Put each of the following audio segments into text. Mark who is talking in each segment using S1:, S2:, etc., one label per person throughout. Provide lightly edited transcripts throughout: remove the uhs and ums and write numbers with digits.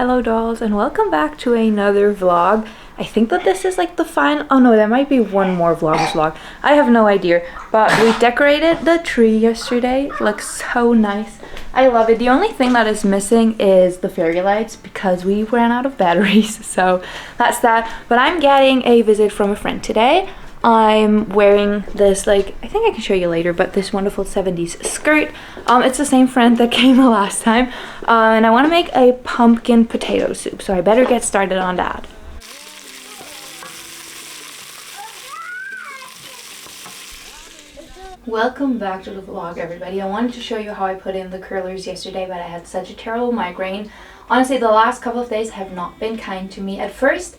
S1: Hello dolls, and welcome back to another vlog. I think that this is like the final, oh no, there might be one more Vlogmas vlog. I have no idea, but we decorated the tree yesterday. It looks so nice. I love it. The only thing that is missing is the fairy lights because we ran out of batteries, so that's that. But I'm getting a visit from a friend today. I'm wearing this, like, I think I can show you later, but this wonderful 70s skirt. It's the same friend that came the last time. And I want to make a pumpkin potato soup, so I better get started on that. Welcome back to the vlog, everybody. I wanted to show you how I put in the curlers yesterday, but I had such a terrible migraine. Honestly, the last couple of days have not been kind to me. At first,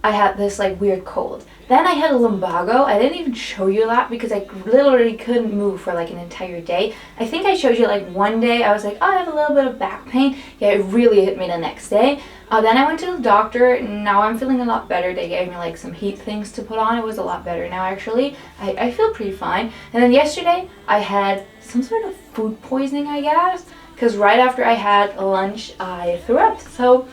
S1: I had this like weird cold. Then I had a lumbago. I didn't even show you that because I literally couldn't move for like an entire day. I think I showed you like one day I was like, oh, I have a little bit of back pain. Yeah, it really hit me the next day. Then I went to the doctor. Now I'm feeling a lot better. They gave me like some heat things to put on. It was a lot better now actually. I feel pretty fine. And then yesterday I had some sort of food poisoning, I guess, because right after I had lunch I threw up. So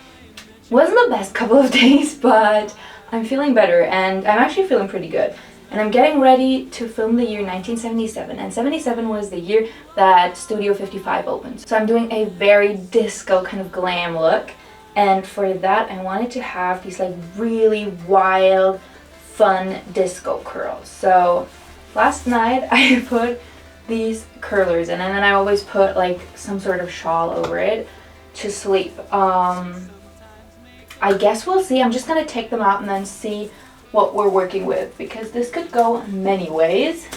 S1: wasn't the best couple of days, but I'm feeling better and I'm actually feeling pretty good. And I'm getting ready to film the year 1977, and 77 was the year that Studio 55 opened. So I'm doing a very disco kind of glam look, and for that I wanted to have these like really wild, fun disco curls. So last night I put these curlers in, and then I always put like some sort of shawl over it to sleep. I guess we'll see. I'm just going to take them out and then see what we're working with, because this could go many ways.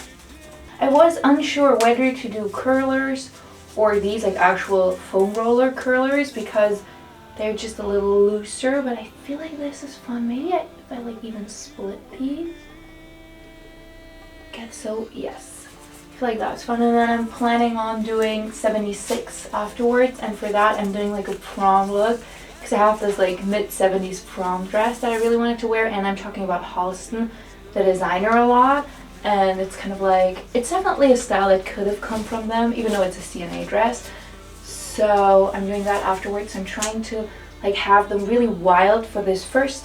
S1: I was unsure whether to do curlers or these like actual foam roller curlers because they're just a little looser, but I feel like this is fun. Maybe if I like even split these. Yes. I feel like that's fun. And then I'm planning on doing 76 afterwards, and for that I'm doing like a prom look. Because I have this like mid-70s prom dress that I really wanted to wear, and I'm talking about Halston, the designer, a lot. And it's kind of like, it's definitely a style that could have come from them, even though it's a CNA dress. So I'm doing that afterwards. I'm trying to like have them really wild for this first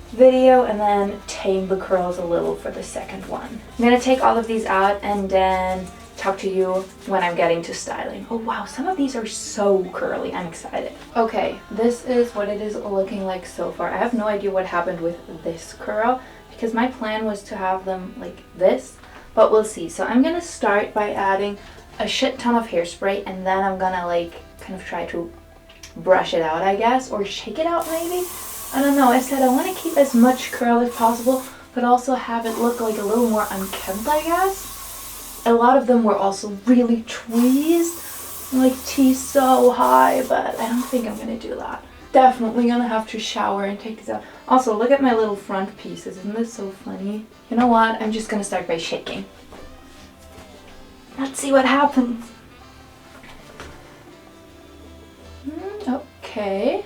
S1: video and then tame the curls a little for the second one. I'm gonna take all of these out and then talk to you when I'm getting to styling. Oh wow, some of these are so curly. I'm excited. Okay, this is what it is looking like so far. I have no idea what happened with this curl because my plan was to have them like this, but we'll see. So I'm gonna start by adding a shit ton of hairspray, and then I'm gonna like kind of try to brush it out, I guess, or shake it out maybe. I don't know. I said I want to keep as much curl as possible, but also have it look like a little more unkempt, I guess. A lot of them were also really tweezed, like teased so high, but I don't think I'm gonna do that. Definitely gonna have to shower and take these out. Also, look at my little front pieces. Isn't this so funny? You know what? I'm just gonna start by shaking. Let's see what happens. Okay.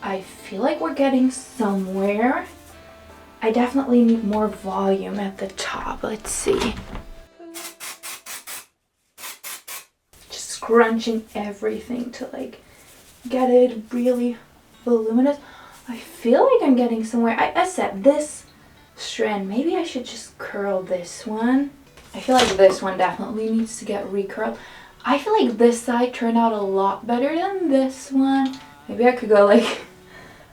S1: I feel like we're getting somewhere. I definitely need more volume at the top. Let's see. Scrunching everything to like get it really voluminous. I feel like I'm getting somewhere. I said this strand, maybe I should just curl this one. I feel like this one definitely needs to get recurled. I feel like this side turned out a lot better than this one. Maybe I could go like,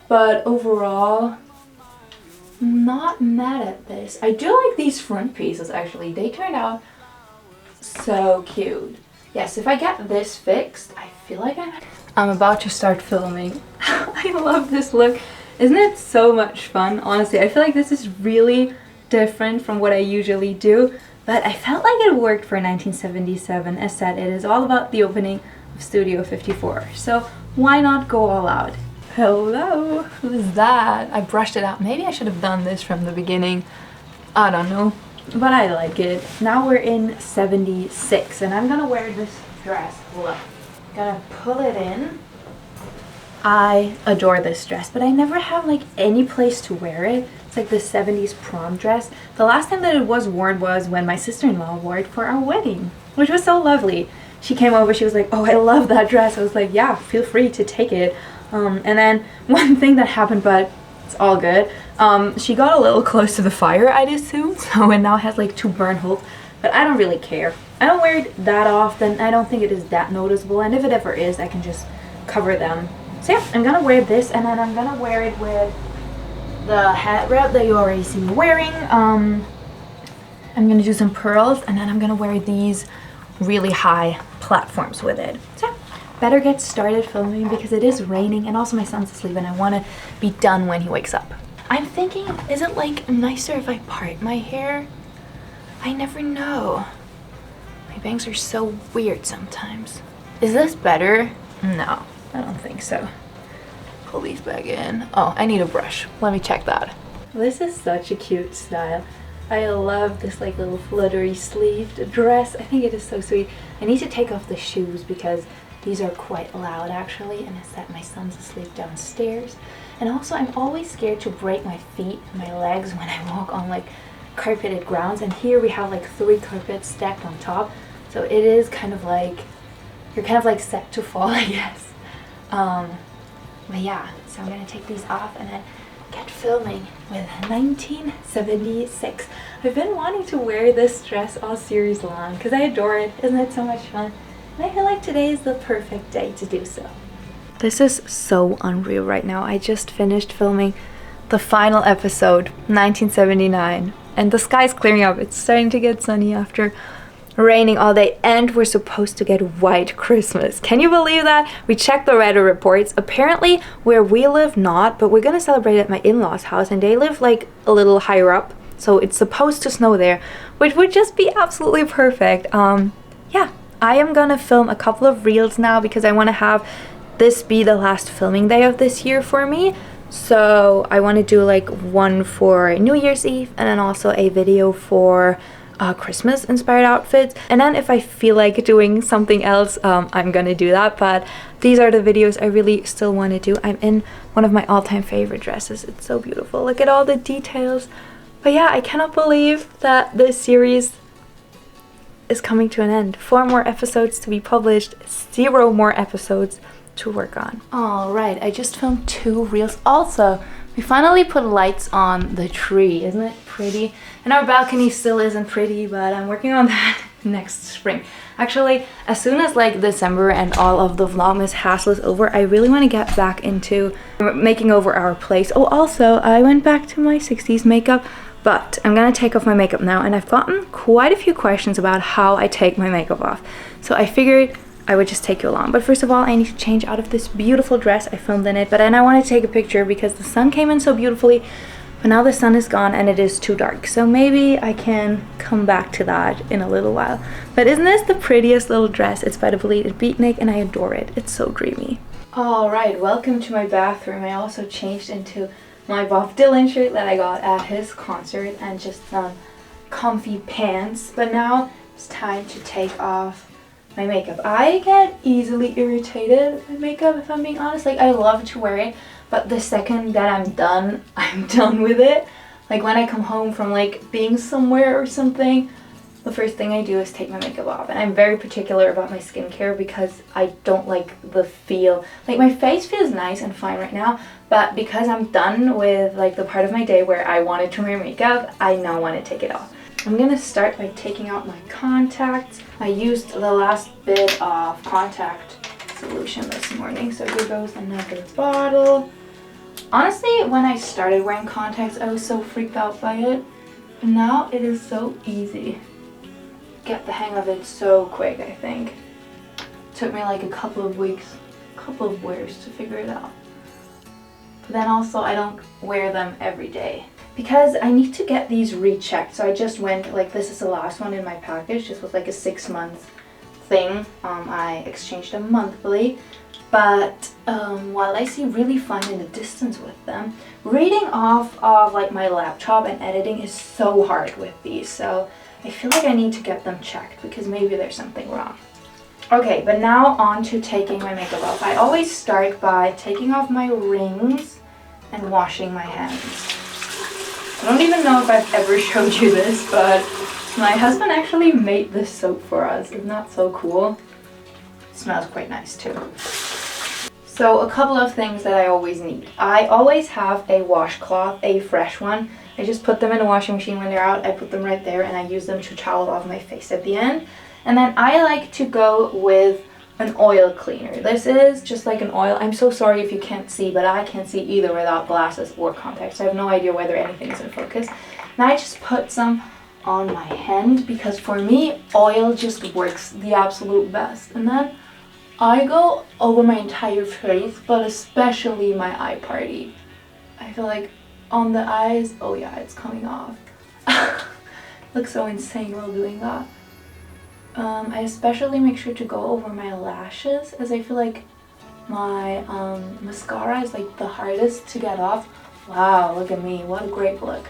S1: but overall I'm not mad at this. I do like these front pieces actually. They turned out so cute. Yes, if I get this fixed, I feel like I'm about to start filming. I love this look. Isn't it so much fun? Honestly, I feel like this is really different from what I usually do, but I felt like it worked for 1977. As said, it is all about the opening of Studio 54. So why not go all out? Hello, who's that? I brushed it out. Maybe I should have done this from the beginning. I don't know. But I like it. Now we're in 76 and I'm gonna wear this dress. Look, gonna pull it in. I adore this dress, but I never have like any place to wear it. It's like the 70s prom dress. The last time that it was worn was when my sister-in-law wore it for our wedding, which was so lovely. She came over, she was like, oh, I love that dress. I was like, yeah, feel free to take it. And then one thing that happened, but it's all good. She got a little close to the fire, I'd assume, so it now has like 2 burn holes, but I don't really care. I don't wear it that often. I don't think it is that noticeable, and if it ever is, I can just cover them. So yeah, I'm gonna wear this, and then I'm gonna wear it with the hat wrap that you already see me wearing. I'm gonna do some pearls, and then I'm gonna wear these really high platforms with it. So yeah, better get started filming because it is raining, and also my son's asleep, and I want to be done when he wakes up. I'm thinking, is it like nicer if I part my hair? I never know. My bangs are so weird sometimes. Is this better? No, I don't think so. Pull these back in. Oh, I need a brush. Let me check that. This is such a cute style. I love this like little fluttery sleeved dress. I think it is so sweet. I need to take off the shoes because these are quite loud actually, and it's that my son's asleep downstairs. And also I'm always scared to break my feet and my legs when I walk on like carpeted grounds, and here we have like 3 carpets stacked on top, so it is kind of like you're kind of like set to fall, I guess. But yeah, so I'm gonna take these off and then get filming with 1976. I've been wanting to wear this dress all series long because I adore it. Isn't it so much fun? And I feel like today is the perfect day to do so. This is so unreal right now. I just finished filming the final episode, 1979, and the sky's clearing up. It's starting to get sunny after raining all day, and we're supposed to get white Christmas. Can you believe that? We checked the weather reports. Apparently where we live not, but we're gonna celebrate at my in-laws house, and they live like a little higher up, so it's supposed to snow there, which would just be absolutely perfect. Yeah, I am gonna film a couple of reels now because I want to have this be the last filming day of this year for me. So I want to do like one for New Year's Eve, and then also a video for Christmas inspired outfits, and then if I feel like doing something else, I'm gonna do that. But these are the videos I really still want to do. I'm in one of my all-time favorite dresses. It's so beautiful. Look at all the details. But yeah, I cannot believe that this series is coming to an end. 4 more episodes to be published, 0 more episodes to work on. All right, I just filmed 2 reels. Also, we finally put lights on the tree. Isn't it pretty? And our balcony still isn't pretty, but I'm working on that next spring. Actually, as soon as like December and all of the Vlogmas hassle is over, I really want to get back into making over our place. Oh, also, I went back to my 60s makeup, but I'm gonna take off my makeup now, and I've gotten quite a few questions about how I take my makeup off. So I figured I would just take you along. But first of all, I need to change out of this beautiful dress. I filmed in it, but then I want to take a picture because the sun came in so beautifully, but now the sun is gone and it is too dark. So maybe I can come back to that in a little while. But isn't this the prettiest little dress? It's by the Belated Beatnik, and I adore it. It's so dreamy. All right, welcome to my bathroom. I also changed into my Bob Dylan shirt that I got at his concert and just some comfy pants. But now it's time to take off my makeup. I get easily irritated by makeup, if I'm being honest. Like, I love to wear it, but the second that I'm done with it. Like when I come home from like being somewhere or something, the first thing I do is take my makeup off. And I'm very particular about my skincare because I don't like the feel. Like, my face feels nice and fine right now, but because I'm done with like the part of my day where I wanted to wear makeup, I now want to take it off. I'm gonna start by taking out my contacts. I used the last bit of contact solution this morning, so here goes another bottle. Honestly, when I started wearing contacts, I was so freaked out by it. But now it is so easy. Get the hang of it so quick, I think. It took me like a couple of weeks, couple of wears to figure it out. But then also I don't wear them every day, because I need to get these rechecked. So I just went, like, this is the last one in my package. This was like a 6-month thing. I exchanged them monthly, but while I see really fine in the distance with them, reading off of like my laptop and editing is so hard with these. So I feel like I need to get them checked because maybe there's something wrong. Okay, but now on to taking my makeup off. I always start by taking off my rings and washing my hands. I don't even know if I've ever showed you this, but my husband actually made this soap for us. Isn't that so cool? It smells quite nice too. So a couple of things that I always need. I always have a washcloth, a fresh one. I just put them in the washing machine when they're out. I put them right there and I use them to towel off my face at the end. And then I like to go with an oil cleaner. This is just like an oil. I'm so sorry if you can't see, but I can't see either without glasses or contacts. I have no idea whether anything is in focus. And I just put some on my hand because for me, oil just works the absolute best. And then I go over my entire face, but especially my eye party. I feel like on the eyes, oh yeah, it's coming off. Looks so insane while doing that. I especially make sure to go over my lashes as I feel like my mascara is like the hardest to get off. Wow, look at me, what a great look.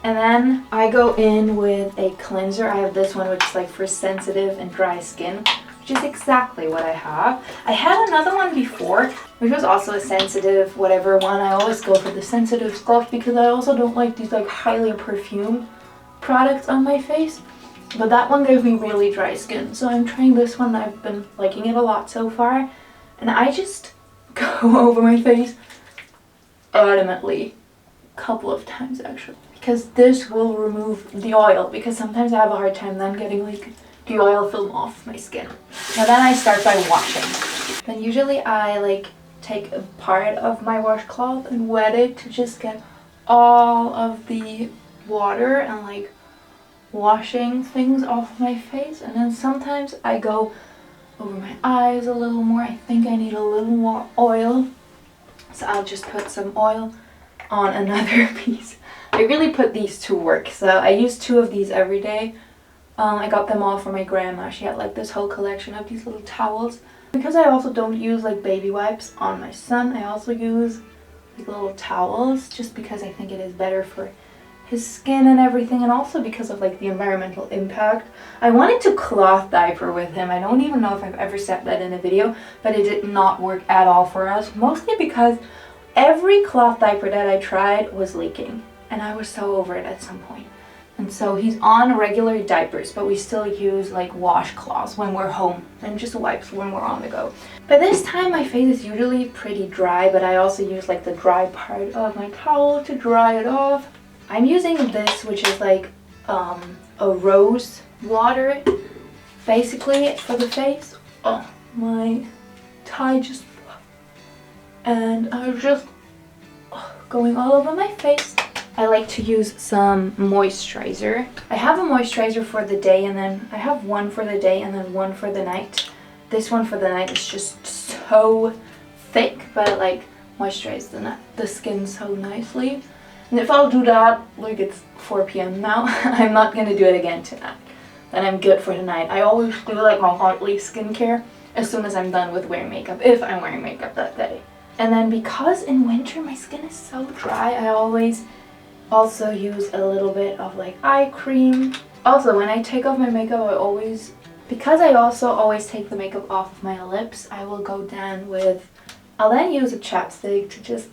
S1: And then I go in with a cleanser. I have this one which is like for sensitive and dry skin, which is exactly what I have. I had another one before, which was also a sensitive whatever one. I always go for the sensitive stuff because I also don't like these like highly perfumed products on my face. But that one gave me really dry skin, so I'm trying this one. I've been liking it a lot so far. And I just go over my face adamantly, a couple of times actually. Because this will remove the oil, because sometimes I have a hard time then getting like the oil film off my skin. Now then I start by washing. Then usually I like take a part of my washcloth and wet it to just get all of the water and like washing things off my face. And then sometimes I go over my eyes a little more. I think I need a little more oil, so I'll just put some oil on another piece. I really put these to work, so I use 2 of these every day. I got them all from my grandma. She had like this whole collection of these little towels. Because I also don't use like baby wipes on my son, I also use these little towels just because I think it is better for his skin and everything, and also because of like the environmental impact. I wanted to cloth diaper with him. I don't even know if I've ever said that in a video, but it did not work at all for us, mostly because every cloth diaper that I tried was leaking. And I was so over it at some point. And so he's on regular diapers, but we still use like washcloths when we're home and just wipes when we're on the go. By this time my face is usually pretty dry, but I also use like the dry part of my towel to dry it off. I'm using this, which is like a rose water basically for the face. Oh, my tie just, and I'm just going all over my face. I like to use some moisturizer. I have a moisturizer for the day, and then I have one for the day and then one for the night. This one for the night is just so thick, but it like moisturizes the skin so nicely. And if I'll do that, like it's 4 p.m. now, I'm not gonna do it again tonight. Then I'm good for tonight. I always do like my Hartley skincare as soon as I'm done with wearing makeup, if I'm wearing makeup that day. And then because in winter my skin is so dry, I always also use a little bit of like eye cream. Also, when I take off my makeup, because I also always take the makeup off of my lips, I will go down with, I'll then use a chapstick to just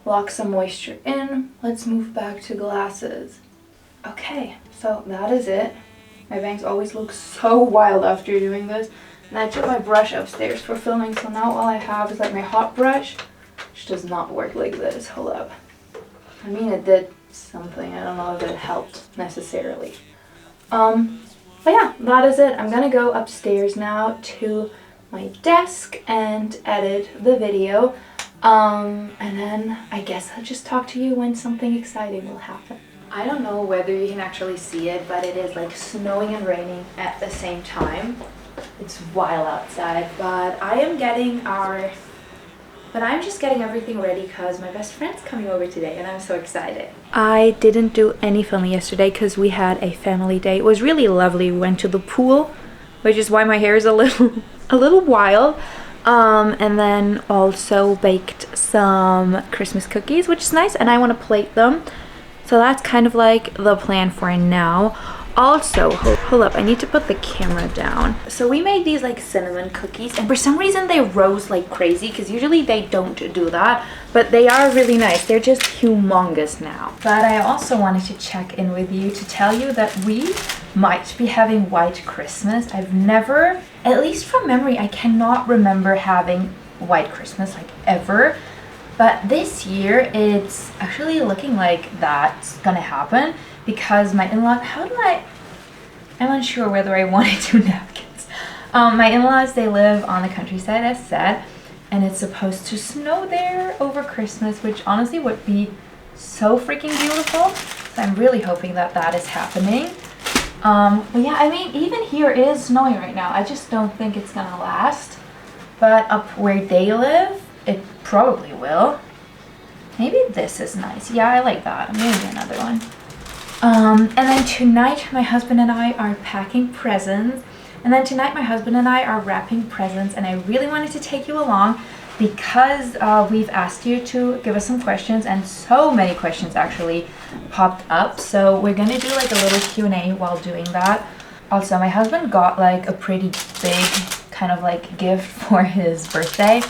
S1: lock some moisture in. Let's move back to glasses. Okay, so that is it. My bangs always look so wild after doing this. And I took my brush upstairs for filming, so now all I have is like my hot brush, which does not work like this. Hold up. I mean, it did something. I don't know if it helped necessarily. But yeah, that is it. I'm gonna go upstairs now to my desk and edit the video. And then I guess I'll just talk to you when something exciting will happen. I don't know whether you can actually see it, but it is like snowing and raining at the same time. It's wild outside, but I'm just getting everything ready because my best friend's coming over today and I'm so excited. I didn't do any filming yesterday because we had a family day. It was really lovely. We went to the pool, which is why my hair is a little wild. And then also baked some Christmas cookies, which is nice, and I want to plate them. So that's kind of like the plan for now. Also, hold up, I need to put the camera down. So we made these like cinnamon cookies, and for some reason they rose like crazy because usually they don't do that, but they are really nice. They're just humongous now. But I also wanted to check in with you to tell you that we might be having white Christmas. I've never, at least from memory, I cannot remember having white Christmas like ever. But this year it's actually looking like that's gonna happen because my in-laws, I'm unsure whether I wanted to napkins. My in-laws, they live on the countryside as said, and it's supposed to snow there over Christmas, which honestly would be so freaking beautiful. So I'm really hoping that that is happening. But yeah, I mean, even here it is snowing right now. I just don't think it's gonna last. But up where they live, it probably will. Maybe this is nice. Yeah, I like that. Maybe another one. And then tonight my husband and I are packing presents. And then tonight my husband and I are wrapping presents. And I really wanted to take you along because we've asked you to give us some questions, and so many questions actually popped up. So we're gonna do like a little Q&A while doing that. Also, my husband got like a pretty big kind of like gift for his birthday.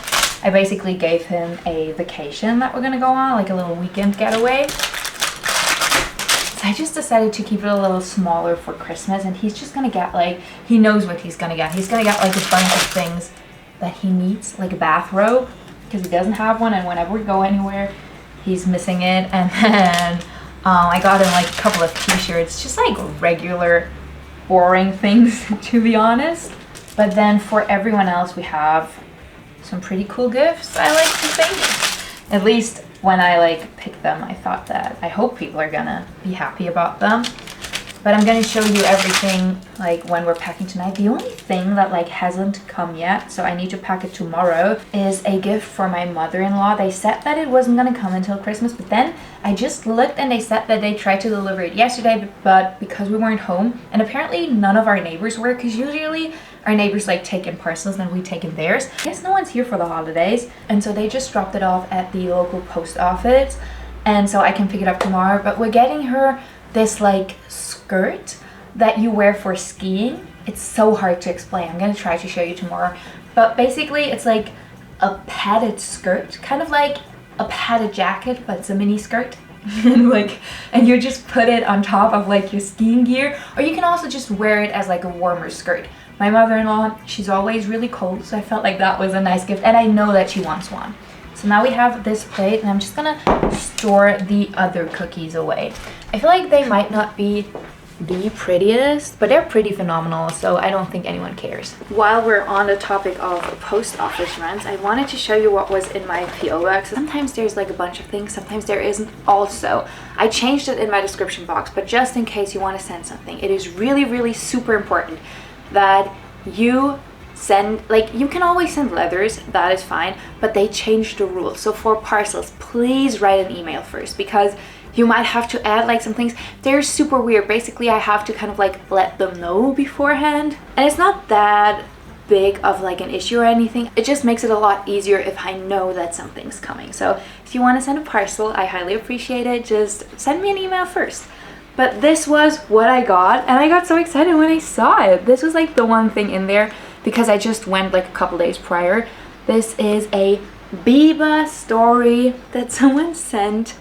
S1: I basically gave him a vacation that we're gonna go on, like a little weekend getaway. So I just decided to keep it a little smaller for Christmas, and he's just gonna get like, he knows what he's gonna get. He's gonna get like a bunch of things that he needs, like a bathrobe, because he doesn't have one, and whenever we go anywhere, he's missing it. And then I got him like a couple of t-shirts, just like regular boring things to be honest. But then for everyone else, we have some pretty cool gifts, I like to think. At least when I like pick them, I thought that I hope people are gonna be happy about them. But I'm gonna show you everything like when we're packing tonight. The only thing that like hasn't come yet, so I need to pack it tomorrow, is a gift for my mother-in-law. They said that it wasn't gonna come until Christmas, but then I just looked and they said that they tried to deliver it yesterday, but because we weren't home, and apparently none of our neighbors were, because usually our neighbors like take in parcels and we take in theirs. I guess no one's here for the holidays, and so they just dropped it off at the local post office, and so I can pick it up tomorrow. But we're getting her this like skirt that you wear for skiing. It's so hard to explain. I'm gonna try to show you tomorrow. But basically it's like a padded skirt, kind of like a padded jacket, but it's a mini skirt. and you just put it on top of like your skiing gear, or you can also just wear it as like a warmer skirt. My mother-in-law, she's always really cold, so I felt like that was a nice gift, and I know that she wants one. So now we have this plate, and I'm just gonna store the other cookies away. I feel like they might not be the prettiest, but they're pretty phenomenal, so I don't think anyone cares. While we're on the topic of post office runs, I wanted to show you what was in my PO box. Sometimes there's like a bunch of things, sometimes there isn't. Also, I changed it in my description box, but just in case you want to send something, it is really, really super important that you send, like, you can always send letters, that is fine, but they changed the rules. So for parcels, please write an email first, because you might have to add like some things. They're super weird. Basically, I have to kind of like let them know beforehand, and it's not that big of like an issue or anything. It just makes it a lot easier if I know that something's coming. So if you want to send a parcel, I highly appreciate it. Just send me an email first. But this was what I got, and I got so excited when I saw it. This was like the one thing in there, because I just went like a couple days prior. This is a Biba story that someone sent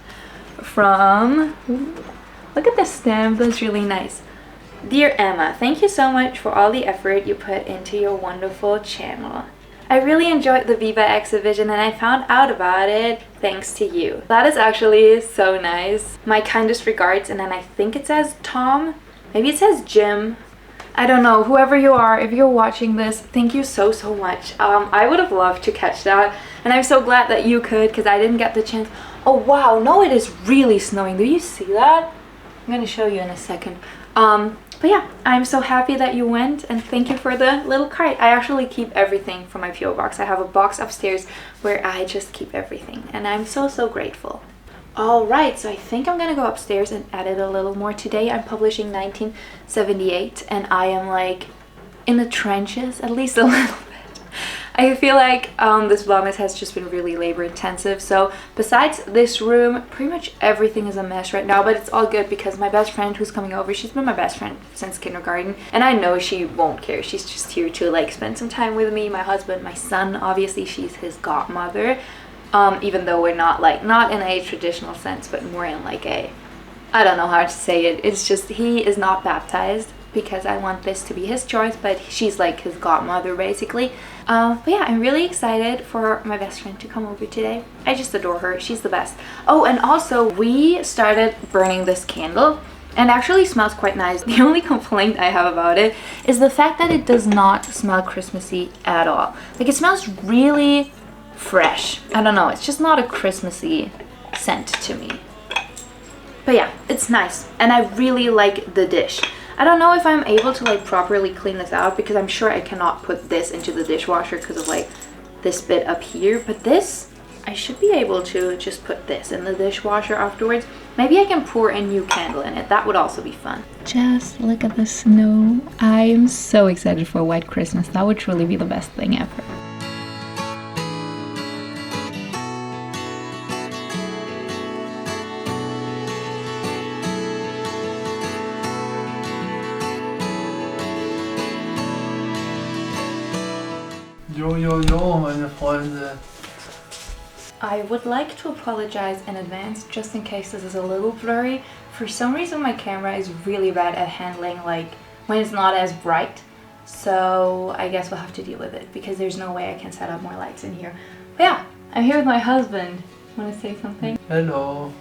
S1: from, look at the stamp, that's really nice. Dear Emma, thank you so much for all the effort you put into your wonderful channel. I really enjoyed the Biba exhibition, and I found out about it thanks to you. That is actually so nice. My kindest regards, and then I think it says Tom, maybe it says Jim. I don't know, whoever you are, if you're watching this, thank you so much. I would have loved to catch that, and I'm so glad that you could, because I didn't get the chance. Oh wow, no, it is really snowing. Do you see that? I'm gonna show you in a second. But yeah, I'm so happy that you went, and thank you for the little card. I actually keep everything from my PO box. I have a box upstairs where I just keep everything, and I'm so grateful. Alright, so I think I'm gonna go upstairs and edit a little more today. I'm publishing 1978, and I am like in the trenches, at least a little bit. I feel like this Vlogmas has just been really labor intensive. So besides this room, pretty much everything is a mess right now, but it's all good because my best friend who's coming over, she's been my best friend since kindergarten, and I know she won't care. She's just here to like spend some time with me, my husband, my son. Obviously she's his godmother, even though we're not in a traditional sense, but more in like a, I don't know how to say it. It's just, he is not baptized. because I want this to be his choice, but she's like his godmother basically. But yeah, I'm really excited for my best friend to come over today. I just adore her. She's the best. Oh, and also we started burning this candle and actually smells quite nice. The only complaint I have about it is the fact that it does not smell Christmassy at all. Like, it smells really fresh. I don't know, it's just not a Christmassy scent to me. But yeah, it's nice and I really like the dish. I don't know if I'm able to like properly clean this out because I'm sure I cannot put this into the dishwasher because of like this bit up here, but this, I should be able to just put this in the dishwasher afterwards. Maybe I can pour a new candle in it. That would also be fun. Just look at the snow. I am so excited for a white Christmas. That would truly be the best thing ever.
S2: Jo, meine Freunde.
S1: I would like to apologize in advance just in case this is a little blurry. For some reason my camera is really bad at handling like when it's not as bright. So I guess we'll have to deal with it because there's no way I can set up more lights in here. But yeah, I'm here with my husband. Want to say something?
S2: Hello.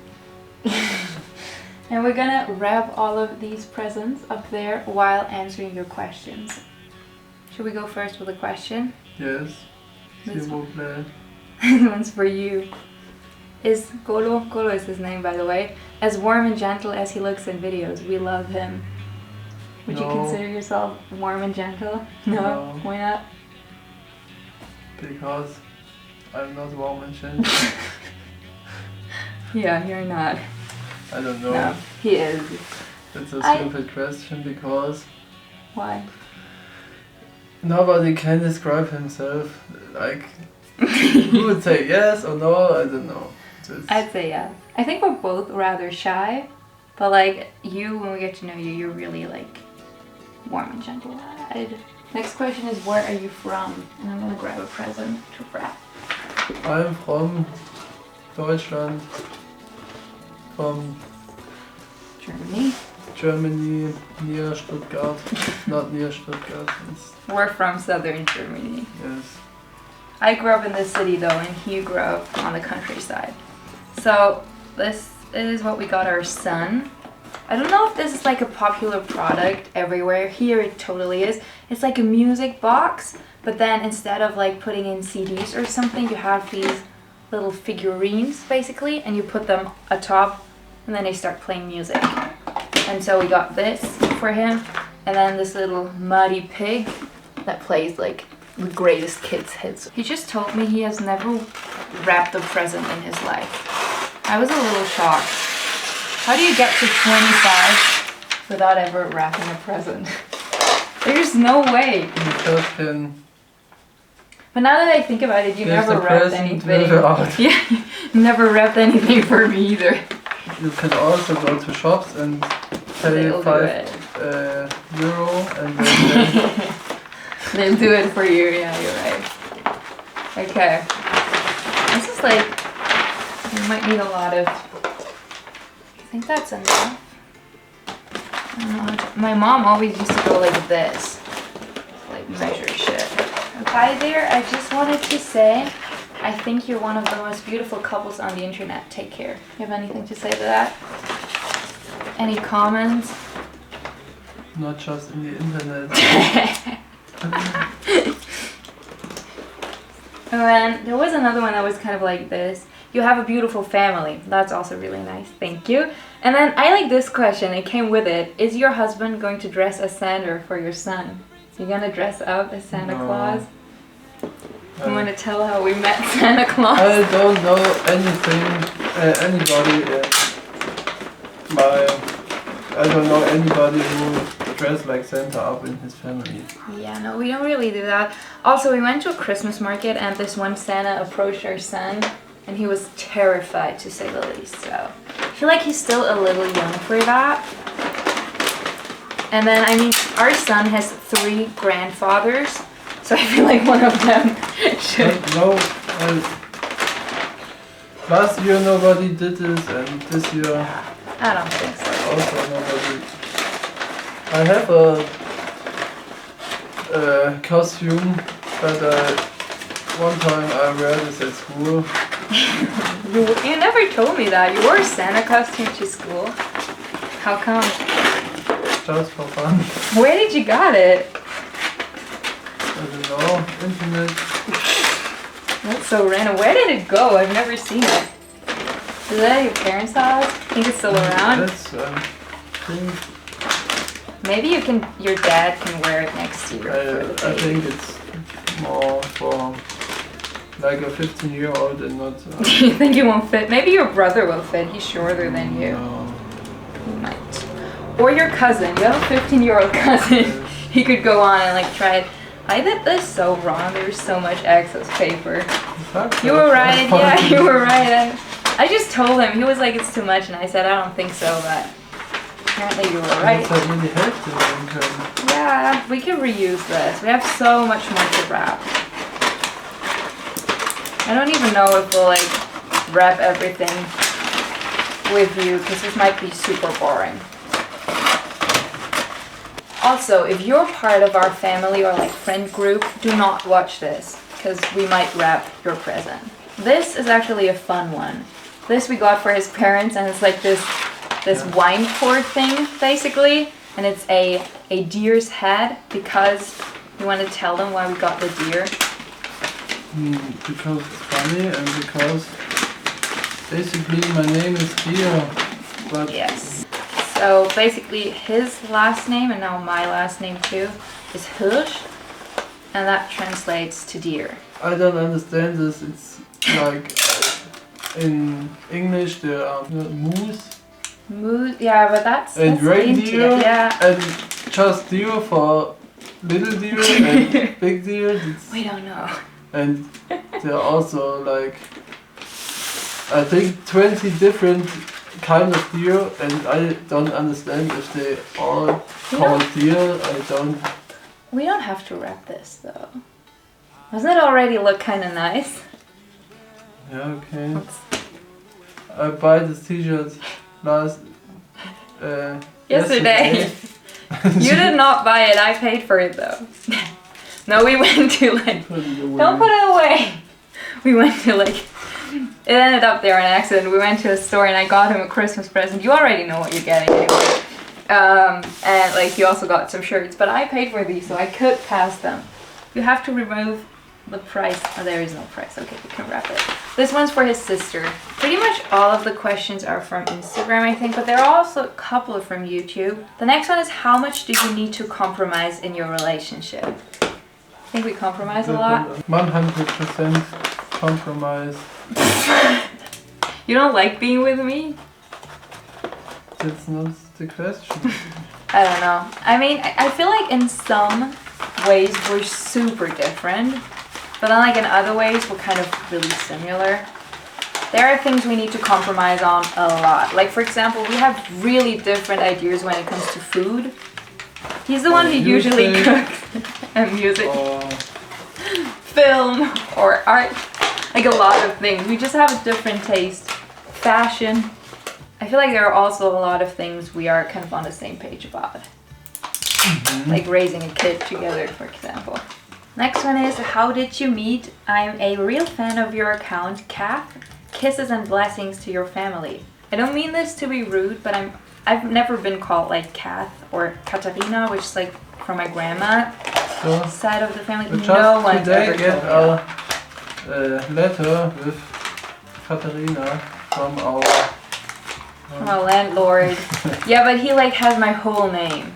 S1: And we're gonna wrap all of these presents up there while answering your questions. Should we go first with a question?
S2: Yes. S'il vous plaît.
S1: This one's for you. Is Golo is his name by the way, as warm and gentle as he looks in videos? We love him. Would you consider yourself warm and gentle? No. Why not?
S2: Because I'm not warm and gentle.
S1: Yeah, you're not.
S2: I don't know.
S1: No, he is.
S2: It's a stupid question because
S1: why?
S2: Nobody can describe himself. Like, who would say yes or no? I don't know.
S1: I'd say yeah. I think we're both rather shy, but like you, when we get to know you, you're really like warm and gentle. Next question is, where are you from? And I'm gonna grab a present to wrap.
S2: I'm from Deutschland, from Germany, near Stuttgart. Not near Stuttgart.
S1: We're from southern Germany.
S2: Yes.
S1: I grew up in the city though, and he grew up on the countryside. So this is what we got our son. I don't know if this is like a popular product everywhere. Here it totally is. It's like a music box, but then instead of like putting in CDs or something, you have these little figurines basically, and you put them atop, and then they start playing music. And so we got this for him, and then this little muddy pig that plays like the greatest kids hits. He just told me he has never wrapped a present in his life. I was a little shocked. How do you get to 25 without ever wrapping a present? There's no way.
S2: You just can.
S1: But now that I think about it, you never wrapped anything.
S2: Yeah,
S1: never wrapped anything for me either.
S2: You can also go to shops and pay €5 and then
S1: they'll do it for you. Yeah, you're right. Okay. This is like, you might need a lot of. I think that's enough. I don't know. My mom always used to go like this, like measure shit. Hi there, I just wanted to say, I think you're one of the most beautiful couples on the internet. Take care. You have anything to say to that? Any comments?
S2: Not just in the internet.
S1: And then there was another one that was kind of like this. You have a beautiful family. That's also really nice. Thank you. And then I like this question. It came with it. Is your husband going to dress as Santa for your son? You gonna dress up as Santa Claus? You want to tell how we met Santa Claus?
S2: I don't know anybody. I don't know anybody who dressed like Santa up in his family.
S1: Yeah, no, we don't really do that. Also, we went to a Christmas market and this one Santa approached our son and he was terrified, to say the least. So I feel like he's still a little young for that. And then, I mean, our son has 3 grandfathers, so I feel like one of them should.
S2: No, last year nobody did this, and this year
S1: I don't think so.
S2: also nobody. I have a costume, but one time I wear this at school.
S1: You never told me that. You wore a Santa costume to school. How come?
S2: Just for fun.
S1: Where did you got it?
S2: I don't know, internet.
S1: That's so random. Where did it go? I've never seen it. Is that at your parents' house? Think it's still around?
S2: That's thing.
S1: Maybe your dad can wear it next year.
S2: I think it's more for like a 15-year-old and not.
S1: You think you won't fit? Maybe your brother will fit. He's shorter than you.
S2: No.
S1: He might. Or your cousin. You have a 15-year-old cousin. He could go on and like try it. I did this so wrong. There's so much excess paper. You were right. Yeah, you were right. I just told him. He was like, it's too much, and I said, I don't think so, but apparently you were right.
S2: That's really hefty.
S1: Yeah, we can reuse this. We have so much more to wrap. I don't even know if we'll like wrap everything with you because this might be super boring. Also, if you're part of our family or like friend group, do not watch this because we might wrap your present. This is actually a fun one. This we got for his parents, and it's like this wine pour thing basically, and it's a deer's head because we want to tell them why we got the deer.
S2: Because it's funny and because basically my name is Deer. But
S1: yes. So basically his last name, and now my last name too, is Hirsch, and that translates to deer.
S2: I don't understand this. It's like in English there are moose.
S1: Moose, yeah, but that's
S2: reindeer,
S1: yeah.
S2: And just deer for little deer and big deer.
S1: We don't know.
S2: And there are also like I think 20 different kind of deer, and I don't understand if they all called deer. I don't.
S1: We don't have to wrap this though. Doesn't it already look kind of nice?
S2: Yeah, okay. I buy this t-shirt yesterday.
S1: You did not buy it, I paid for it though. No, we went to like, don't put it away. We went to like, it ended up there on accident. We went to a store and I got him a Christmas present. You already know what you're getting anyway. And like he also got some shirts, but I paid for these so I could pass them. You have to remove the price. Oh, there is no price. Okay, we can wrap it. This one's for his sister. Pretty much all of the questions are from Instagram, I think, but there are also a couple from YouTube. The next one is, how much do you need to compromise in your relationship? I think we compromise a lot.
S2: 100% compromise.
S1: You don't like being with me?
S2: That's not the question.
S1: I don't know. I mean, I feel like in some ways we're super different, but then like in other ways we're kind of really similar. There are things we need to compromise on a lot. Like for example, we have really different ideas when it comes to food. He's the one who usually cooks and music, film or art, like a lot of things. We just have a different taste. Fashion. I feel like there are also a lot of things we are kind of on the same page about. Like raising a kid together, for example. Next one is, how did you meet? I'm a real fan of your account, Kath. Kisses and blessings to your family. I don't mean this to be rude, but I've never been called like Kath or Katharina, which is like from my grandma side of the family. No one's ever told me.
S2: A letter with Katharina from our
S1: landlord. Yeah, but he like has my whole name.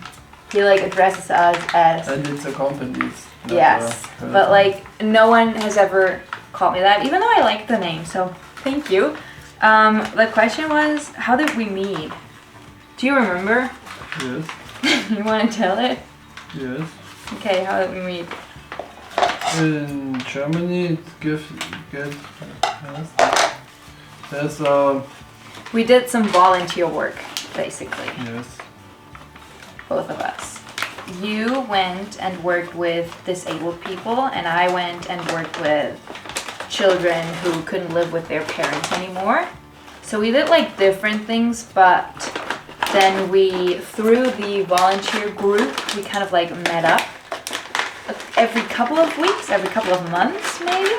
S1: He like addresses us as.
S2: And it's a company.
S1: Yes, but like no one has ever called me that, even though I like the name. So thank you. The question was, how did we meet? Do you remember?
S2: Yes.
S1: You want to tell it?
S2: Yes.
S1: Okay, how did we meet?
S2: In Germany, there's
S1: we did some volunteer work, basically.
S2: Yes.
S1: Both of us. You went and worked with disabled people, and I went and worked with children who couldn't live with their parents anymore. So we did like different things, but then we, through the volunteer group, we kind of like met up every couple of weeks, every couple of months maybe,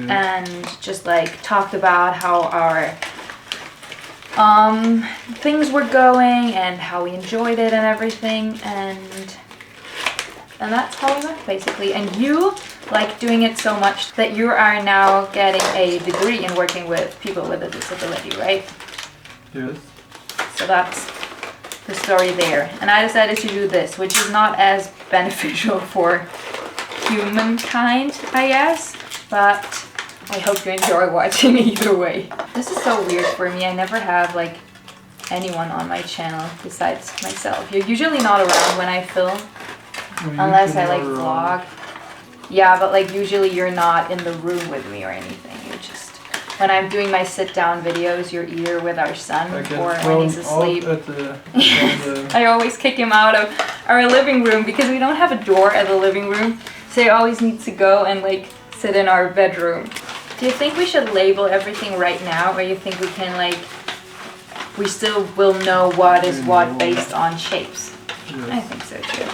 S1: and just like talked about how our things were going and how we enjoyed it and everything, and that's how we went basically. And you like doing it so much that you are now getting a degree in working with people with a disability, right?
S2: Yes.
S1: So that's the story there. And I decided to do this, which is not as beneficial for humankind, I guess, but I hope you enjoy watching either way. This is so weird for me. I never have like anyone on my channel besides myself. You're usually not around when I film, unless I like vlog. Yeah, but like usually you're not in the room with me or anything. You're just, when I'm doing my sit down videos, you're either with our son or when he's asleep. I always kick him out of our living room because we don't have a door at the living room. So he always needs to go and like sit in our bedroom. Do you think we should label everything right now, or you think we can like, we still will know what is what based on shapes? Yes. I think so too.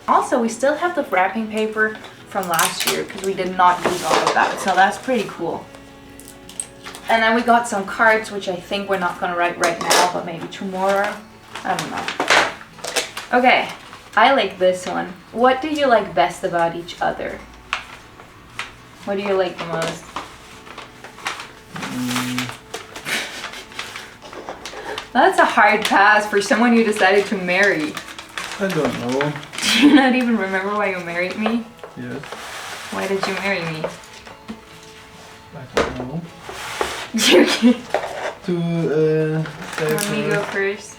S1: Also, we still have the wrapping paper from last year because we did not use all of that, so that's pretty cool. And then we got some cards, which I think we're not going to write right now, but maybe tomorrow. I don't know. Okay, I like this one. What do you like best about each other? What do you like the most? That's a hard pass for someone you decided to marry.
S2: I don't know.
S1: Do you not even remember why you married me?
S2: Yes.
S1: Why did you marry me?
S2: I don't know. To
S1: let me go first.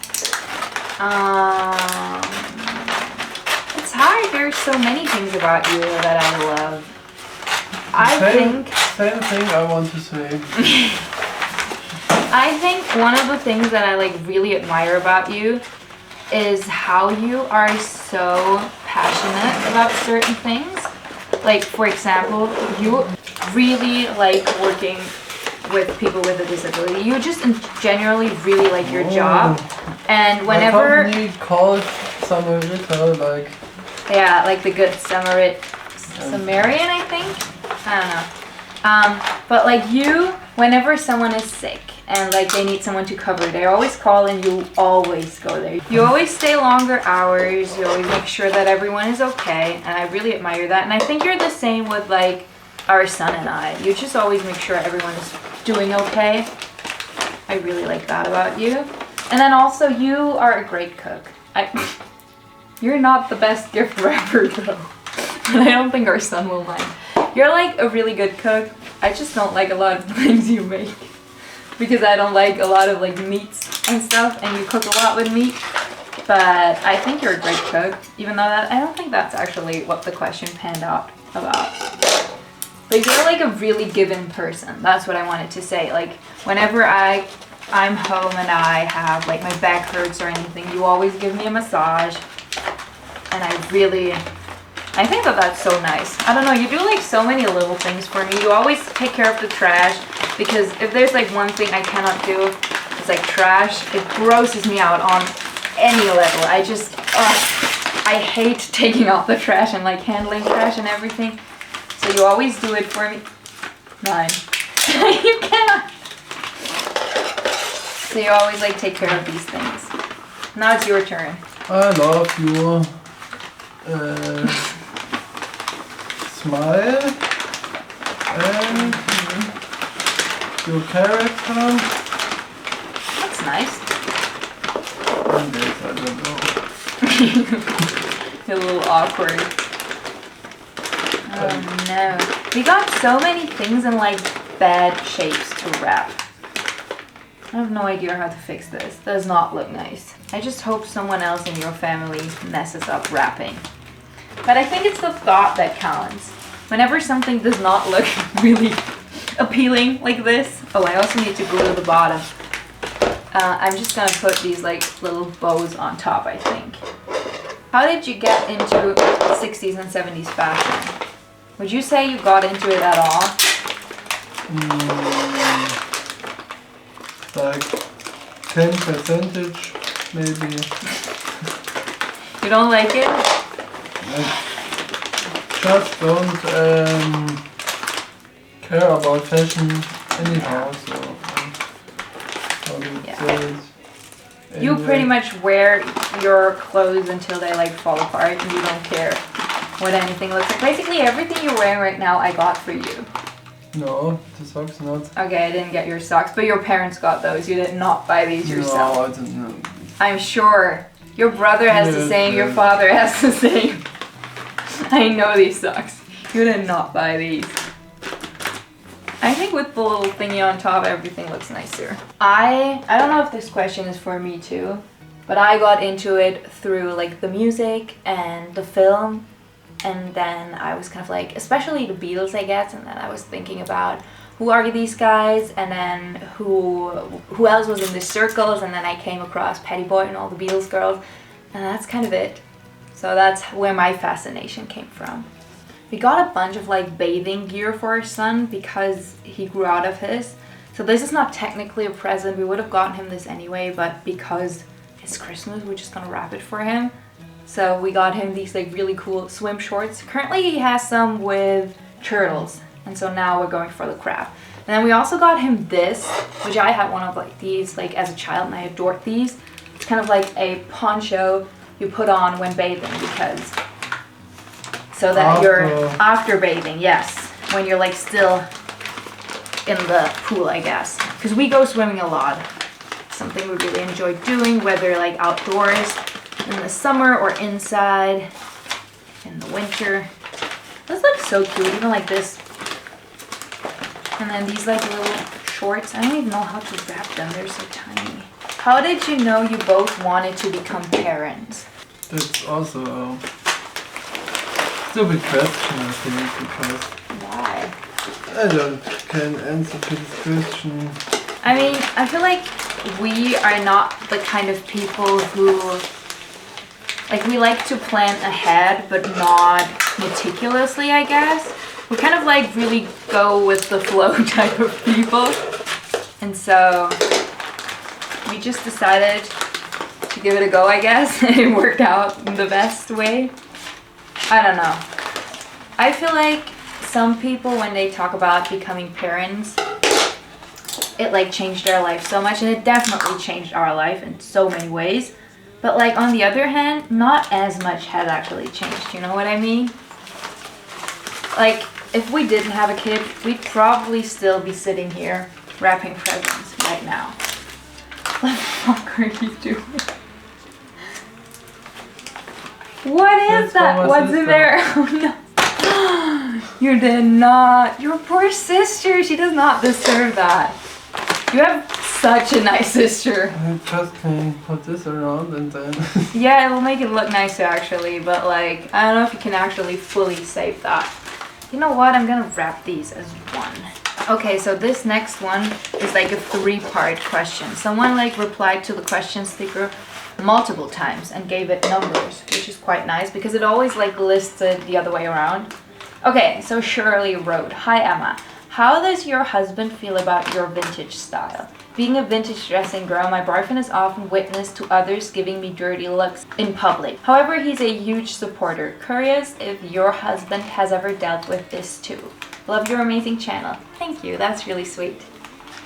S1: It's hard. There's so many things about you that I love.
S2: Same thing I want to say.
S1: I think one of the things that I like really admire about you is how you are so passionate about certain things. Like, for example, you really like working with people with a disability. You just generally really like your job. And whenever...
S2: My company called Samarita, like...
S1: Yeah, like the Good Samaritan, I think? I don't know. But like you, whenever someone is sick and like they need someone to cover, they always call and you always go there. You always stay longer hours, you always make sure that everyone is okay, and I really admire that. And I think you're the same with like our son and I. You just always make sure everyone is doing okay. I really like that about you. And then also you are a great cook. You're not the best gift wrapper though. And I don't think our son will mind. You're like a really good cook. I just don't like a lot of things you make. Because I don't like a lot of like meats and stuff, and you cook a lot with meat. But I think you're a great cook, even though I don't think that's actually what the question panned out about. But you're like a really giving person. That's what I wanted to say. Like whenever I'm home and I have like my back hurts or anything, you always give me a massage. And I think that that's so nice. I don't know, you do like so many little things for me. You always take care of the trash, because if there's like one thing I cannot do, it's like trash. It grosses me out on any level. I hate taking out the trash and like handling trash and everything. So you always do it for me. 9. You cannot. So you always like take care of these things. Now it's your turn.
S2: I love you. Smile and your character.
S1: That's nice.
S2: And this, I don't know.
S1: You're a little awkward. Oh no. We got so many things in like bad shapes to wrap. I have no idea how to fix this. Does not look nice. I just hope someone else in your family messes up wrapping. But I think it's the thought that counts. Whenever something does not look really appealing like this. Oh, I also need to glue the bottom. I'm just gonna put these like little bows on top, I think. How did you get into 60s and 70s fashion? Would you say you got into it at all?
S2: Like 10% maybe.
S1: You don't like it?
S2: I just don't care about fashion anyhow, so
S1: Yeah.
S2: say it.
S1: You
S2: Anyway,
S1: pretty much wear your clothes until they like fall apart and you don't care what anything looks like. Basically everything you're wearing right now I got for you.
S2: No, the socks not.
S1: Okay, I didn't get your socks, but your parents got those. You did not buy these yourself.
S2: No, I didn't know.
S1: I'm sure. Your brother has the
S2: Yes,
S1: same, your
S2: yes.
S1: father has the same. I know these socks. You did not buy these. I think with the little thingy on top, everything looks nicer. I don't know if this question is for me too, but I got into it through like the music and the film, and then I was kind of like, especially the Beatles, I guess, and then I was thinking about who are these guys, and then who else was in the circles, and then I came across Patty Boyd and all the Beatles girls, and that's kind of it. So that's where my fascination came from. We got a bunch of like bathing gear for our son because he grew out of his. So this is not technically a present. We would have gotten him this anyway, but because it's Christmas, we're just gonna wrap it for him. So we got him these like really cool swim shorts. Currently he has some with turtles, and so now we're going for the crab. And then we also got him this, which I had one of like these like as a child, and I adored these. It's kind of like a poncho you put on when bathing, because so that you're after bathing, yes, when you're like still in the pool, I guess, because we go swimming a lot. Something we really enjoy doing, whether like outdoors in the summer or inside in the winter. This looks so cute, even like this. And then these like little shorts. I don't even know how to wrap them, they're so tiny. How did you know you both wanted to become parents?
S2: That's also a stupid question, I think, because
S1: Why?
S2: I don't can answer to this question.
S1: I mean, I feel like we are not the kind of people who, like, we like to plan ahead, but not meticulously, I guess. We kind of like really go with the flow type of people. And so we just decided to give it a go, I guess. It worked out the best way. I don't know. I feel like some people, when they talk about becoming parents, it like changed their life so much, and it definitely changed our life in so many ways. But like on the other hand, not as much has actually changed, you know what I mean? Like if we didn't have a kid, we'd probably still be sitting here wrapping presents right now. What the fuck are you doing? What is that? What's in there? Oh no. You did not. Your poor sister. She does not deserve that. You have such a nice sister.
S2: I just can put this around and then...
S1: Yeah, it will make it look nicer actually, but like, I don't know if you can actually fully save that. You know what? I'm gonna wrap these as one. Okay, so this next one is like a 3-part question. Someone like replied to the question sticker multiple times and gave it numbers, which is quite nice because it always like lists it the other way around. Okay, so Shirley wrote, "Hi Emma, how does your husband feel about your vintage style? Being a vintage dressing girl, my boyfriend is often witness to others giving me dirty looks in public. However, he's a huge supporter. Curious if your husband has ever dealt with this too. Love your amazing channel." Thank you, that's really sweet.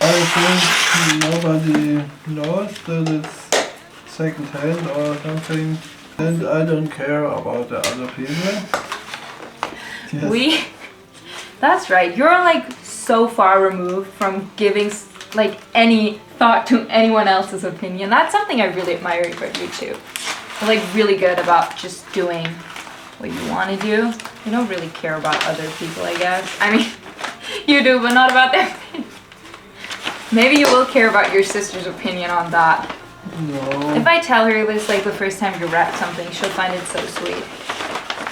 S2: I think nobody knows that it's second hand or something, and I don't care about the other people. Yes.
S1: That's right, you're like so far removed from giving like any thought to anyone else's opinion. That's something I really admire about you too. You're like really good about just doing what you want to do. You don't really care about other people, I guess. I mean, you do, but not about their opinion. Maybe you will care about your sister's opinion on that.
S2: No.
S1: If I tell her this like the first time you wrap something, she'll find it so sweet.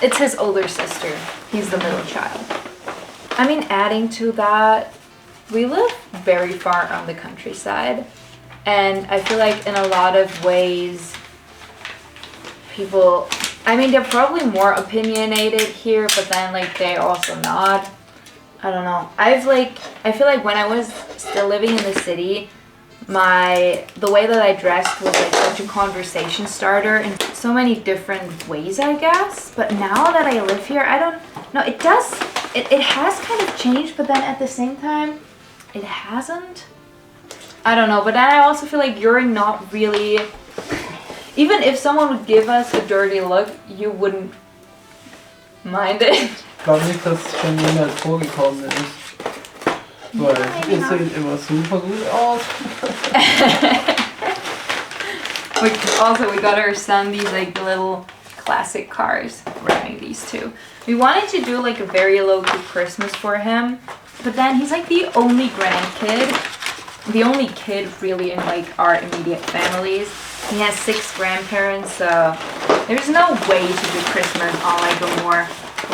S1: It's his older sister. He's the middle child. I mean, adding to that, we live very far on the countryside, and I feel like in a lot of ways, people, I mean, they're probably more opinionated here, but then like they're also not. I don't know. I feel like when I was still living in the city, the way that I dressed was like such a conversation starter in so many different ways, I guess. But now that I live here, I don't know, it has kind of changed, but then at the same time, it hasn't. I don't know, but then I also feel like you're not really, even if someone would give us a dirty look, you wouldn't mind it.
S2: Ich glaube nicht, dass es schon jemals vorgekommen ist. Weil ihr seht immer super gut aus.
S1: We got our son these like little classic cars. We're having these two. We wanted to do like a very low-key Christmas for him, but then he's like the only grandkid, the only kid really in like our immediate families. He has 6 grandparents, so there's no way to do Christmas on like a more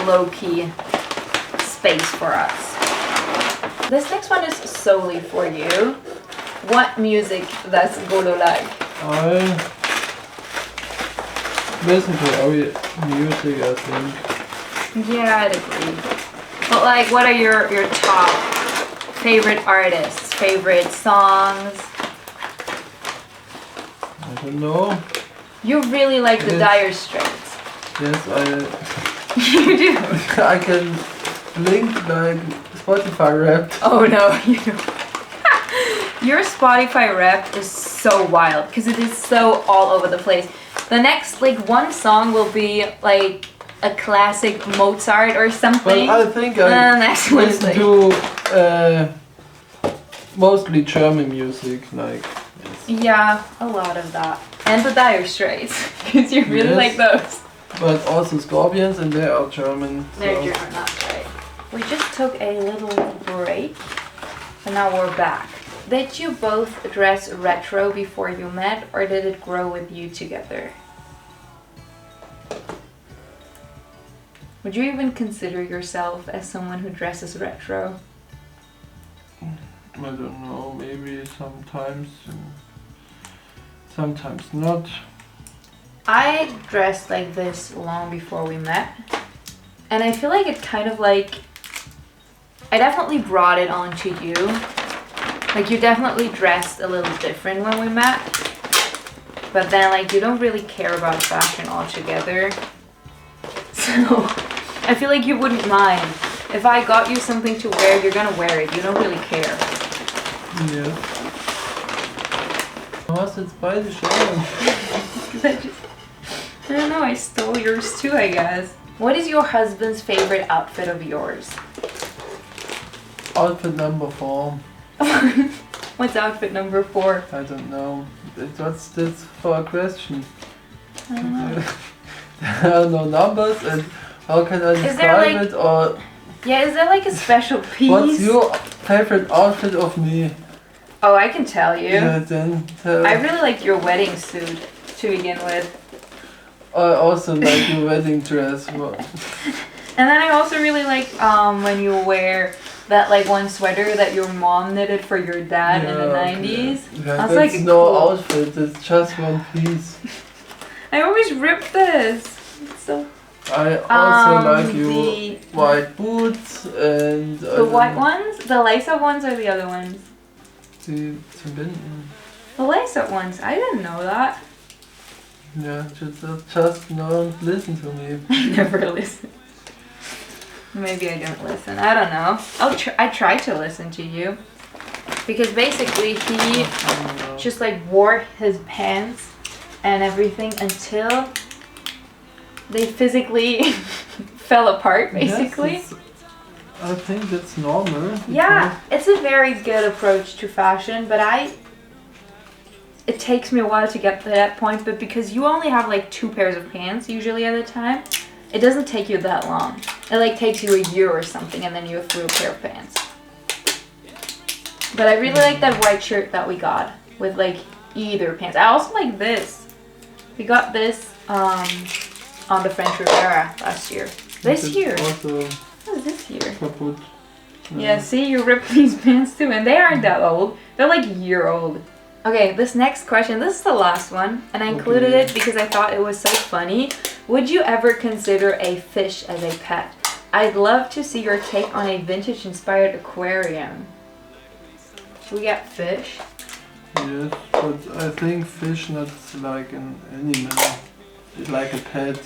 S1: low-key space for us. This next one is solely for you. What music does Golo like?
S2: I listen to every music, I think.
S1: Yeah, I'd agree. But like, what are your top favorite artists, favorite songs?
S2: I don't know.
S1: You really like the Dire Straits.
S2: Yes,
S1: You do?
S2: I can link like Spotify Wrapped.
S1: Oh no, you don't. Your Spotify Wrapped is so wild because it is so all over the place. The next like one song will be like a classic Mozart or something.
S2: But I think I
S1: next one is
S2: listen
S1: like,
S2: to mostly German music, like. Yes.
S1: yeah, a lot of that. And the Dire Straits, because you really like those.
S2: But also Scorpions, and they are German.
S1: They're
S2: So.
S1: German, that's right. We just took a little break, and now we're back. Did you both dress retro before you met, or did it grow with you together? Would you even consider yourself as someone who dresses retro?
S2: I don't know, maybe sometimes, sometimes not.
S1: I dressed like this long before we met, and I feel like it kind of like, I definitely brought it onto you. Like you definitely dressed a little different when we met, but then like you don't really care about fashion altogether. So I feel like you wouldn't mind. If I got you something to wear, you're gonna wear it. You don't really care.
S2: Ja. Du hast jetzt beide schon.
S1: I don't know, I stole yours too, I guess. What is your husband's favorite outfit of yours?
S2: Outfit number 4.
S1: What's outfit number 4?
S2: I don't know. What's this for a question?
S1: I don't know.
S2: There are no numbers, and how can I
S1: Is there,
S2: describe
S1: like-
S2: it? Or
S1: Yeah, is that like a special piece?
S2: what's your favorite outfit of me?
S1: Oh, I can tell you.
S2: Yeah, then tell.
S1: I really like your wedding suit to begin with.
S2: I also like your wedding dress.
S1: And then I also really like when you wear that like one sweater that your mom knitted for your dad in the 90s.
S2: Yeah,
S1: That's
S2: that's
S1: like
S2: no
S1: cool.
S2: outfit, it's just one piece.
S1: I always rip this. It's so
S2: I also like your
S1: the
S2: white boots and
S1: the white ones? The lace-up ones or the other ones?
S2: Die zum Binden.
S1: The lace-up ones. I didn't know that.
S2: Yeah, just don't listen to me.
S1: I never listen. Maybe I don't listen. I don't know. I try to listen to you. Because basically he just like wore his pants and everything until they physically fell apart, basically.
S2: Yes, I think that's normal.
S1: Yeah, it's a very good approach to fashion, but it takes me a while to get to that point, but because you only have like 2 pairs of pants usually at a time, it doesn't take you that long. It like takes you a year or something, and then you have 3 pair of pants. But I really like that white shirt that we got with like either pants. I also like this. We got this on the French Riviera last year. This year.
S2: Also
S1: What was this year?
S2: kaputt.
S1: Yeah, see, you ripped these pants too, and they aren't that old. They're like a year old. Okay, this next question, this is the last one, and I included it because I thought it was so funny. Would you ever consider a fish as a pet? I'd love to see your take on a vintage-inspired aquarium. Should we get fish?
S2: Yes, but I think fish not like an animal. It's like a pet.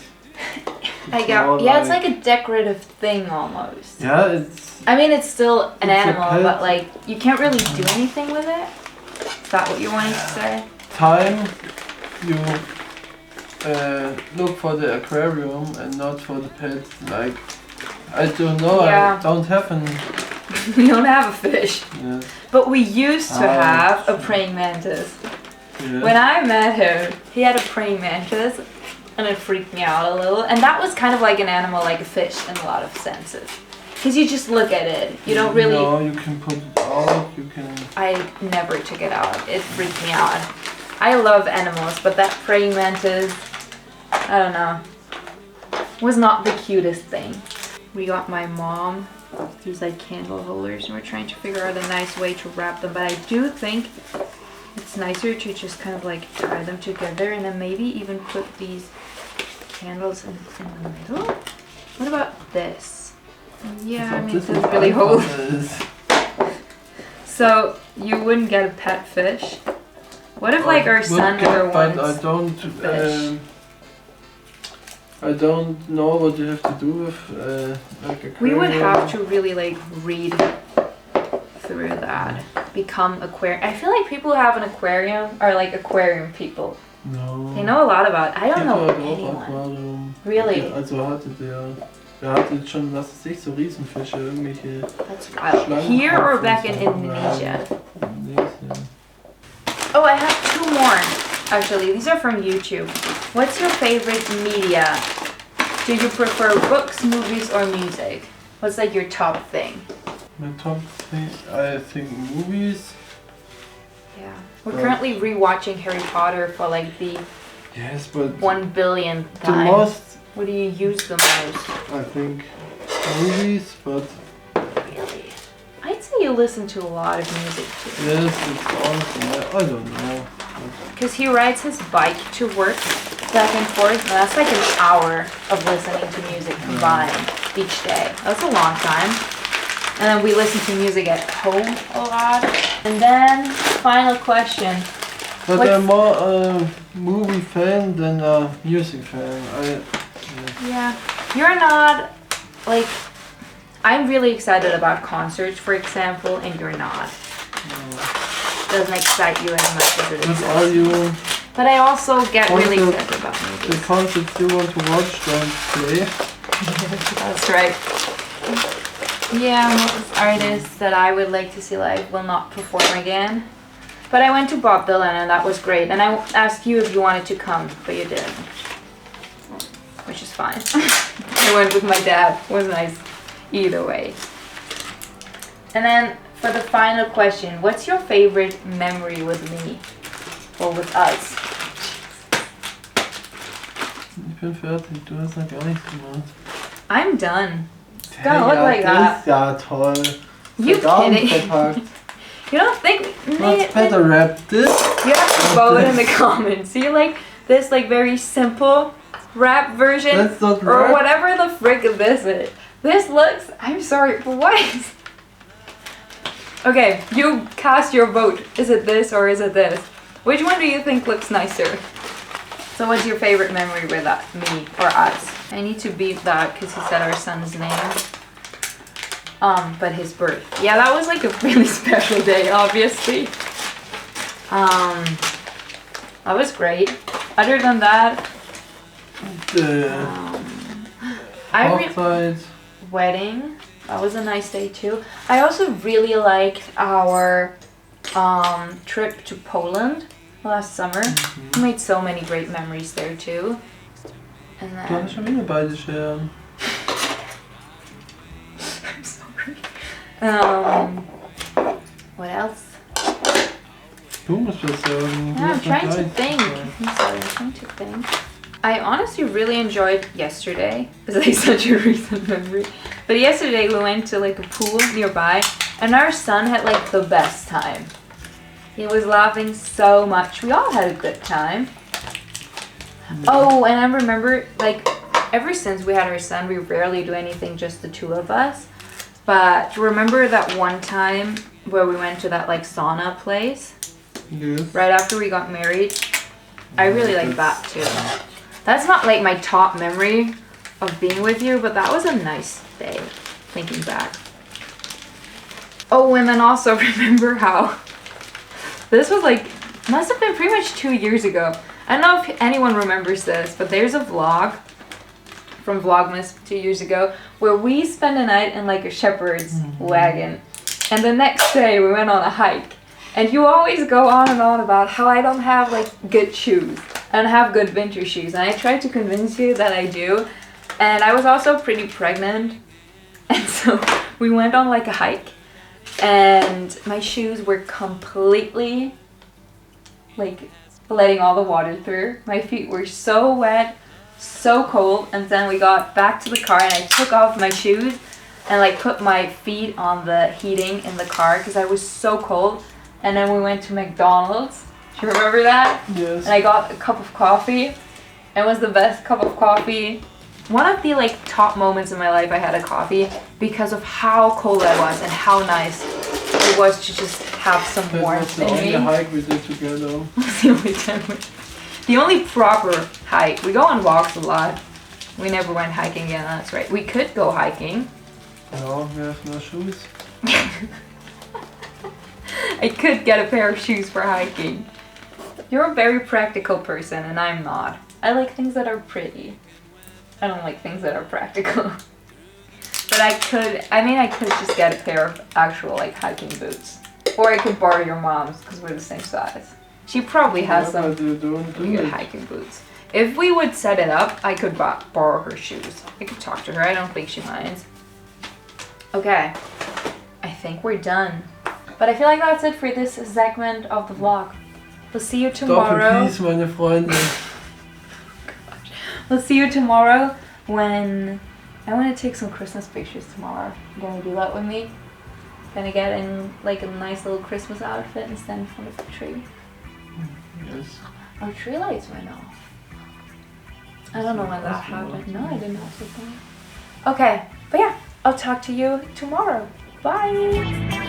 S1: It's like a decorative thing almost.
S2: Yeah, it's.
S1: I mean, it's still an
S2: It's a
S1: animal,
S2: pet.
S1: but like you can't really do anything with it. Is that what you're wanting to say?
S2: Time you look for the aquarium and not for the pet. Like, I don't know,
S1: Yeah.
S2: I don't have an.
S1: We don't have a fish,
S2: Yes,
S1: but we used to
S2: Ah.
S1: have a praying mantis.
S2: yes.
S1: When I met him, he had a praying mantis, and it freaked me out a little. And that was kind of like an animal, like a fish in a lot of senses. Because you just look at it. You don't really...
S2: No, you can put it out, you can.
S1: I never took it out. It freaked me out. I love animals, but that praying mantis, I don't know, was not the cutest thing. We got my mom these like candle holders, and we're trying to figure out a nice way to wrap them. But I do think it's nicer to just kind of like tie them together and then maybe even put these candles in the middle. What about this? Yeah, I mean, it doesn't really hold. So you wouldn't get a pet fish. What if like our son ever wants
S2: But I don't.
S1: fish?
S2: I don't know what you have to do with like a.
S1: We would have to really like read through that. Become aquarium. I feel like people who have an aquarium are like aquarium people.
S2: No.
S1: They know a lot about it. I don't know anyone.
S2: Aquarium.
S1: Really?
S2: Also hatte der hatte schon, was weiß ich, so Riesenfische, irgendwelche.
S1: That's wild. Here or back in Indonesia?
S2: Indonesia.
S1: Oh, I have two more. Actually, these are from YouTube. What's your favorite media? Do you prefer books, movies, or music? What's like your top thing?
S2: My top thing, I think movies.
S1: Yeah. We're currently rewatching Harry Potter for like the
S2: Yes, but
S1: 1 billionth
S2: the
S1: time.
S2: most,
S1: What do you use the most?
S2: I think, movies, but
S1: Really? I'd say you listen to a lot of music too.
S2: yes, it's also, I don't know.
S1: Because he rides his bike to work back and forth, and that's like an hour of listening to music combined each day. That's a long time. And then we listen to music at home a lot. And then, final question.
S2: But
S1: What's-
S2: I'm more a movie fan than a music fan.
S1: Yeah. You're not, like, I'm really excited about concerts, for example, and you're not. Doesn't excite you as much as it
S2: But
S1: exists.
S2: are you,
S1: But I also get really
S2: Concert-
S1: excited about
S2: the
S1: movies.
S2: concerts you want to watch don't play?
S1: That's right. Yeah, most artists that I would like to see live will not perform again. But I went to Bob Dylan and that was great. And I asked you if you wanted to come, but you didn't. Which is fine. I went with my dad. It was nice. Either way. And then for the final question, what's your favorite memory with me? Or with us?
S2: Ich bin fertig, du hast noch gar nichts gemacht.
S1: I'm done. It's gonna look like that.
S2: Ist ja toll.
S1: You
S2: Verdammt
S1: kidding?
S2: verpackt.
S1: You don't think...
S2: Let's better wrap this.
S1: You have to vote in the comments. See, like this, like very simple rap version,
S2: That's not
S1: or
S2: wrap.
S1: whatever the frick this is. This looks. I'm sorry, but what is? Okay, you cast your vote. Is it this or is it this? Which one do you think looks nicer? So, what's your favorite memory with that, me or us? I need to beat that because he said our son's name. But his birth. Yeah, that was like a really special day, obviously. That was great. Other than that,
S2: The
S1: I
S2: Hochzeit.
S1: wedding. That was a nice day too. I also really liked our trip to Poland last summer. We made so many great memories there too. And
S2: Du
S1: then
S2: hast schon wieder beide Scheren.
S1: I'm sorry. What else?
S2: Du musst was sagen. Du
S1: Yeah, I'm
S2: hast noch
S1: trying to
S2: gleich
S1: think.
S2: gesagt.
S1: I'm sorry, I'm trying to think. I honestly really enjoyed yesterday. It's like such a recent memory. But yesterday we went to like a pool nearby and our son had like the best time. He was laughing so much. We all had a good time. Oh, and I remember like ever since we had our son, we rarely do anything just the two of us. But remember that one time where we went to that like sauna place?
S2: Yes.
S1: right after we got married. I really like that too. That's not like my top memory of being with you, but that was a nice day, thinking back. Oh, and then also remember how this was like, must have been pretty much 2 years ago. I don't know if anyone remembers this, but there's a vlog from Vlogmas 2 years ago where we spent a night in like a shepherd's wagon. And the next day we went on a hike. And you always go on and on about how I don't have like good shoes. I don't have good winter shoes. And I tried to convince you that I do. And I was also pretty pregnant. And so we went on like a hike. And my shoes were completely like letting all the water through. My feet were so wet, so cold. And then we got back to the car and I took off my shoes and like put my feet on the heating in the car because I was so cold. And then we went to McDonald's. Do you remember that?
S2: Yes.
S1: And I got a cup of coffee. It was the best cup of coffee. One of the like top moments in my life I had a coffee because of how cold I was and how nice it was to just have some warmth in me.
S2: That was the only hike we did together.
S1: The only time the only proper hike. We go on walks a lot. We never went hiking again, that's right. We could go hiking.
S2: No, we have no shoes.
S1: I could get a pair of shoes for hiking. You're a very practical person and I'm not. I like things that are pretty. I don't like things that are practical. But I could just get a pair of actual like hiking boots. Or I could borrow your mom's because we're the same size. She probably has some good hiking boots. If we would set it up, I could borrow her shoes. I could talk to her. I don't think she minds. Okay. I think we're done. But I feel like that's it for this segment of the vlog. We'll see you tomorrow.
S2: Peace, meine Freunde.
S1: We'll see you tomorrow when I want to take some Christmas pictures tomorrow. You gonna do that with me? Gonna get in like a nice little Christmas outfit and stand in front of the tree.
S2: Yes.
S1: Our tree lights went off. I don't know when that happened. No, I didn't have to. Okay, but yeah, I'll talk to you tomorrow. Bye!